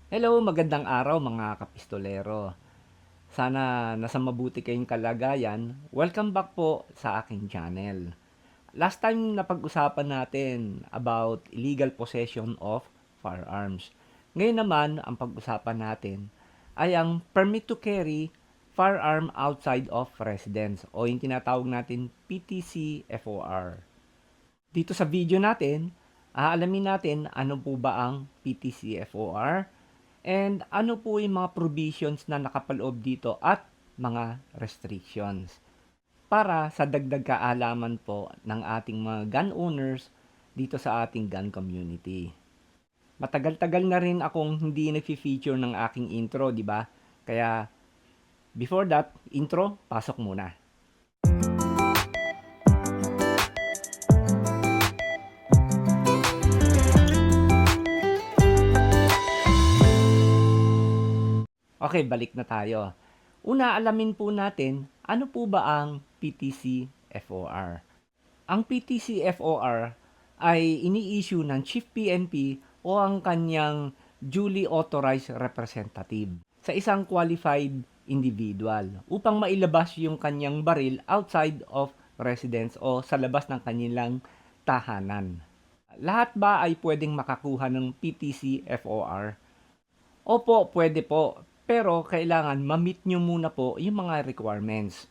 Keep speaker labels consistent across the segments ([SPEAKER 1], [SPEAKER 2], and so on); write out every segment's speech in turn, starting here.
[SPEAKER 1] Hello, magandang araw mga kapistolero. Sana nasa mabuti kayong kalagayan. Welcome back po sa aking channel. Last time napag-usapan natin about illegal possession of firearms. Ngayon naman, ang pag-usapan natin ay ang permit to carry firearm outside of residence o yung tinatawag natin PTC-FOR. Dito sa video natin, aalamin natin ano po ba ang PTC-FOR and ano po yung mga provisions na nakapaloob dito at mga restrictions para sa dagdag kaalaman po ng ating mga gun owners dito sa ating gun community. Matagal-tagal na rin akong hindi nag-feature ng aking intro, di ba? Kaya before that, intro, pasok muna. Okay, balik na tayo. Una, alamin po natin, ano po ba ang PTC-FOR? Ang PTC-FOR ay ini-issue ng Chief PNP o ang kanyang duly authorized representative sa isang qualified individual upang mailabas yung kanyang baril outside of residence o sa labas ng kanilang tahanan. Lahat ba ay pwedeng makakuha ng PTC-FOR? Opo, pwede po. Pero kailangan ma-meet nyo muna po yung mga requirements.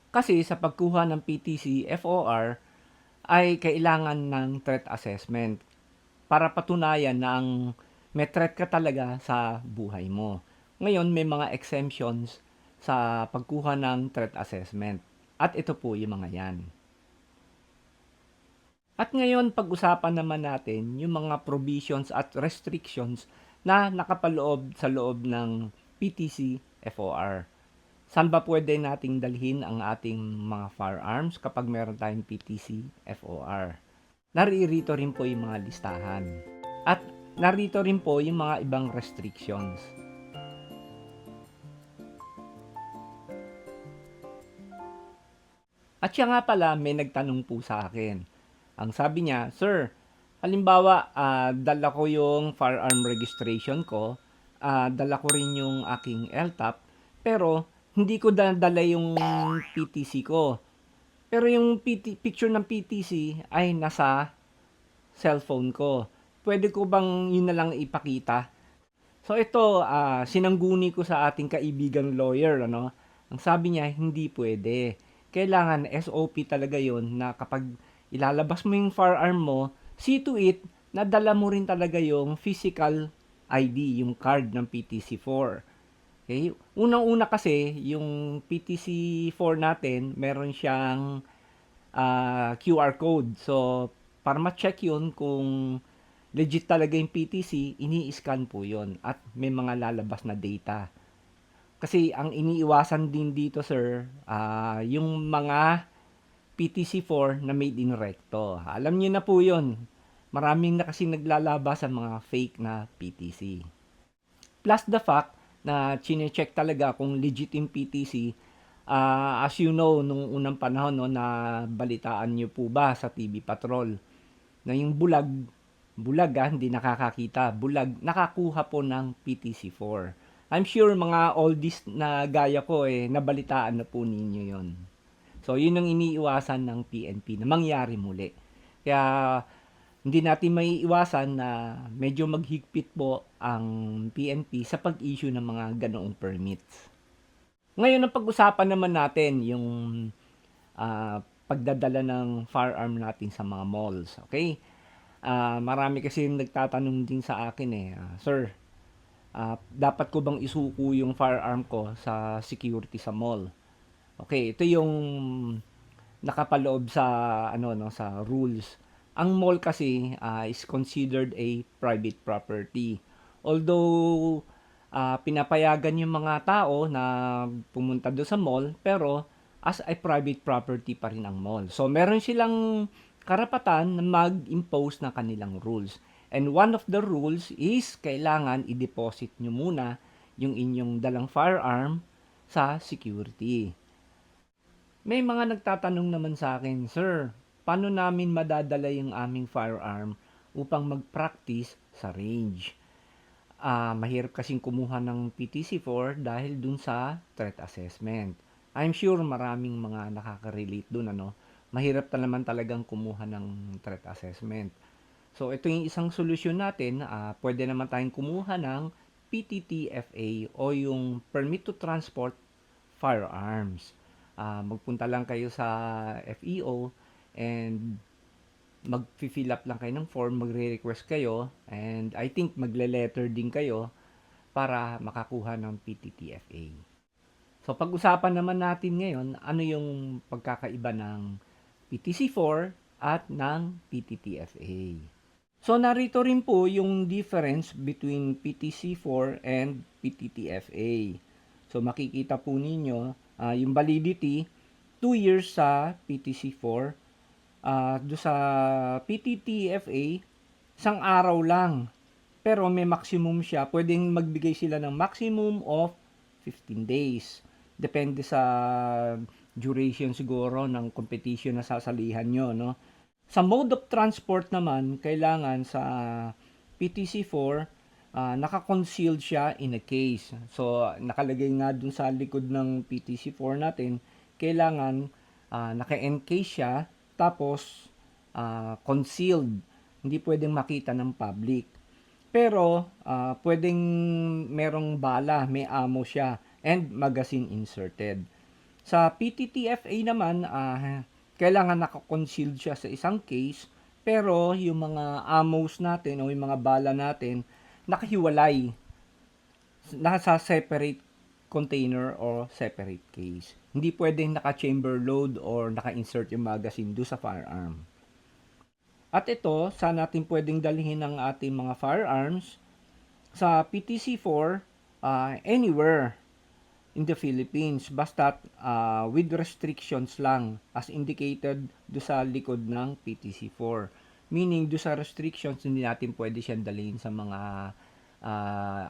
[SPEAKER 1] Kasi sa pagkuha ng PTC-FOR ay kailangan ng threat assessment para patunayan na may threat ka talaga sa buhay mo. Ngayon, may mga exemptions sa pagkuha ng threat assessment. At ito po yung mga yan. At ngayon, pag-usapan naman natin yung mga provisions at restrictions na nakapaloob sa loob ng PTC-FOR. Saan ba pwede nating dalhin ang ating mga firearms kapag meron tayong PTC-FOR? Naririto rin po yung mga listahan. At narito rin po yung mga ibang restrictions. At siya nga pala, may nagtanong po sa akin. Ang sabi niya, Sir, halimbawa, dala ko yung firearm registration ko, dala ko rin yung aking LTAP, pero hindi ko dala yung PTC ko. Pero yung picture ng PTC ay nasa cellphone ko. Pwede ko bang yun na lang ipakita? So ito, sinangguni ko sa ating kaibigang lawyer, ano? Ang sabi niya, hindi pwede. Kailangan SOP talaga yon na kapag ilalabas mo yung firearm mo, see to it na dala mo rin talaga yung physical ID, yung card ng PTC4. Okay? Unang-una kasi, yung PTC4 natin, meron siyang QR code. So, para ma-check yun kung legit talaga yung PTC, ini-scan po yun at may mga lalabas na data. Kasi ang iniiwasan din dito, sir, yung mga PTC4 na made in recto. Alam niyo na po yun. Maraming na kasi naglalabas sa mga fake na PTC. Plus the fact na chine-check talaga kung legit yung PTC. As you know, nung unang panahon no, na balitaan niyo po ba sa TV Patrol na yung bulag hindi nakakakita, bulag, nakakuha po ng PTC4. I'm sure mga oldies na gaya ko nabalitaan na po ninyo yon. So, yun ang iniiwasan ng PNP na mangyari muli. Kaya, hindi natin may iwasan na medyo maghigpit po ang PNP sa pag-issue ng mga ganoong permits. Ngayon, ang pag-usapan naman natin yung pagdadala ng firearm natin sa mga malls. Okay? Marami kasi nagtatanong din sa akin Sir, dapat ko bang isuko yung firearm ko sa security sa mall? Okay, ito yung nakapaloob sa sa rules. Ang mall kasi is considered a private property. Although pinapayagan yung mga tao na pumunta doon sa mall, pero as a private property pa rin ang mall. So meron silang karapatan na mag-impose ng kanilang rules. And one of the rules is kailangan i-deposit nyo muna yung inyong dalang firearm sa security. May mga nagtatanong naman sa akin, Sir, paano namin madadala yung aming firearm upang mag-practice sa range? Mahirap kasing kumuha ng PTC-4 dahil dun sa threat assessment. I'm sure maraming mga nakaka-relate dun, ano. Mahirap naman talagang kumuha ng threat assessment. So, ito yung isang solusyon natin. Pwede naman tayong kumuha ng PTTFA o yung Permit to Transport Firearms. Magpunta lang kayo sa FEO and mag-fill up lang kayo ng form, magre-request kayo, and I think magle-letter din kayo para makakuha ng PTTFA. So, pag-usapan naman natin ngayon, ano yung pagkakaiba ng PTC4 at ng PTTFA. So, narito rin po yung difference between PTC4 and PTTFA. So, makikita po ninyo, yung validity, 2 years sa PTC4. Do sa PTTFA, isang araw lang. Pero may maximum siya. Pwedeng magbigay sila ng maximum of 15 days. Depende sa duration siguro ng competition na sasalihan nyo, no? Sa mode of transport naman, kailangan sa PTC4, naka-concealed siya in a case. So, nakalagay nga dun sa likod ng PTC4 natin, kailangan naka-encase siya, tapos concealed. Hindi pwedeng makita ng public. Pero, pwedeng merong bala, may ammo siya, and magazine inserted. Sa PTTFA naman, kailangan naka-concealed siya sa isang case, pero yung mga ammos natin o yung mga bala natin, nakahiwalay, nasa separate container or separate case. Hindi pwedeng naka-chamber load or naka-insert yung magazine do sa firearm. At ito, saan natin pwedeng dalhin ang ating mga firearms? Sa PTC4, anywhere in the Philippines, basta with restrictions lang as indicated do sa likod ng PTC4. Meaning, do sa restrictions, hindi natin pwede siyang dalhin sa mga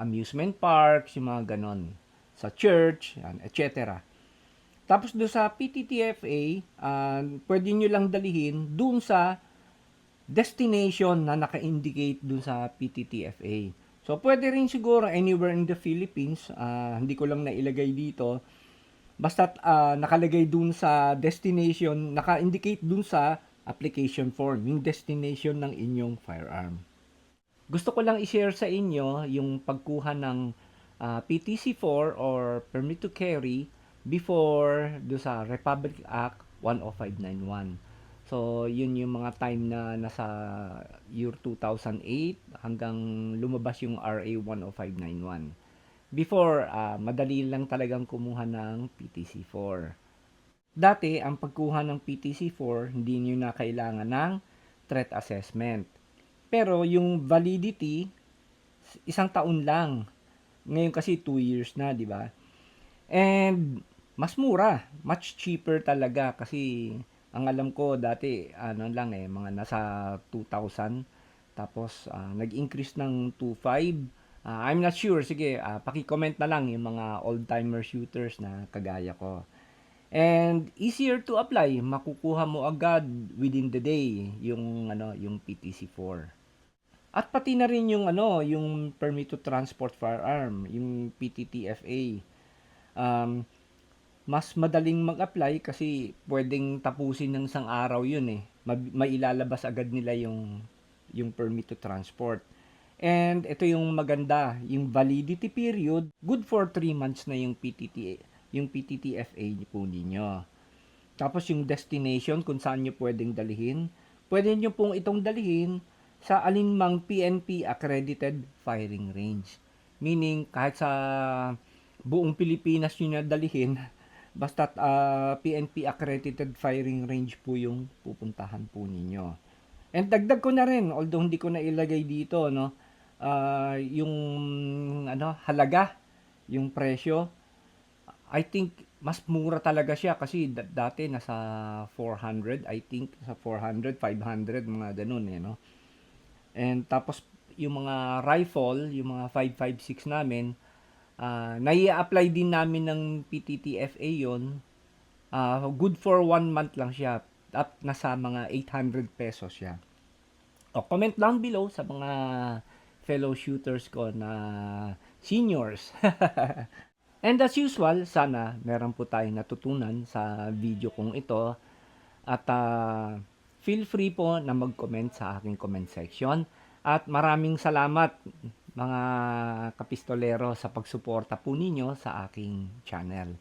[SPEAKER 1] amusement parks, yung mga ganon, sa church, etc. Tapos do sa PTTFA, pwede nyo lang dalhin dun sa destination na naka-indicate dun sa PTTFA. So, pwede rin siguro anywhere in the Philippines, hindi ko lang nailagay dito, basta nakalagay dun sa destination, naka-indicate dun sa application form, yung destination ng inyong firearm. Gusto ko lang i-share sa inyo yung pagkuha ng PTC4 or Permit to Carry before do sa Republic Act 10591. So, yun yung mga time na nasa year 2008 hanggang lumabas yung RA 10591. Before, madali lang talagang kumuha ng PTC4. Dati, ang pagkuha ng PTC4, hindi nyo na kailangan ng threat assessment. Pero yung validity, 1 taon lang. Ngayon kasi 2 years na, di ba? And mas mura, much cheaper talaga kasi ang alam ko dati lang mga nasa 2,000 tapos nag-increase ng 2,500. I'm not sure, sige, paki-comment na lang yung mga old-timer shooters na kagaya ko. And easier to apply, makukuha mo agad within the day yung PTC4. At pati na rin yung Permit to Transport Firearm, yung PTTFA. Mas madaling mag-apply kasi pwedeng tapusin ng isang araw yun eh. Mailalabas agad nila yung permit to transport. And ito yung maganda, yung validity period, good for 3 months na yung PTTFA po ninyo. Tapos yung destination kung saan nyo pwedeng dalhin, pwede nyo pong itong dalhin sa alinmang PNP accredited firing range. Meaning kahit sa buong Pilipinas nyo na dalhin, basta PNP accredited firing range po yung pupuntahan po ninyo. And dagdag ko na rin, although hindi ko na ilagay dito, no, yung halaga, yung presyo, I think mas mura talaga siya kasi dati nasa 400, I think sa 400, 500 mga ganun no. And tapos yung mga rifle, yung mga 5.56 namin, nai-apply din namin ng PTTFA yon. Good for 1 month lang siya at nasa mga 800 pesos siya. O comment down below sa mga fellow shooters ko na seniors. And as usual, sana meron po tayong natutunan sa video kong ito. At feel free po na mag-comment sa aking comment section. At maraming salamat mga kapistolero sa pagsuporta po ninyo sa aking channel.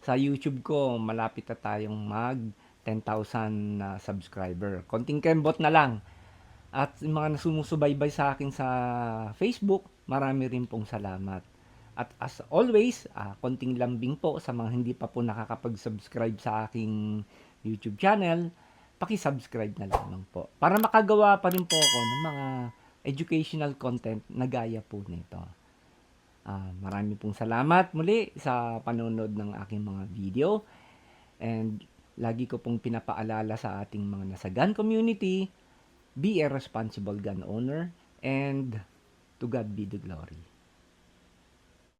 [SPEAKER 1] Sa YouTube ko, malapit na tayong mag 10,000 na subscriber. Konting kembot na lang. At yung mga sumusubaybay sa akin sa Facebook, marami rin pong salamat. At as always, konting lambing po sa mga hindi pa po nakakapag-subscribe sa aking YouTube channel, paki-subscribe na lamang po. Para makagawa pa rin po ako ng mga educational content na gaya po nito. Marami pong salamat muli sa panonood ng aking mga video. And lagi ko pong pinapaalala sa ating mga nasa gun community, be a responsible gun owner, and to God be the glory.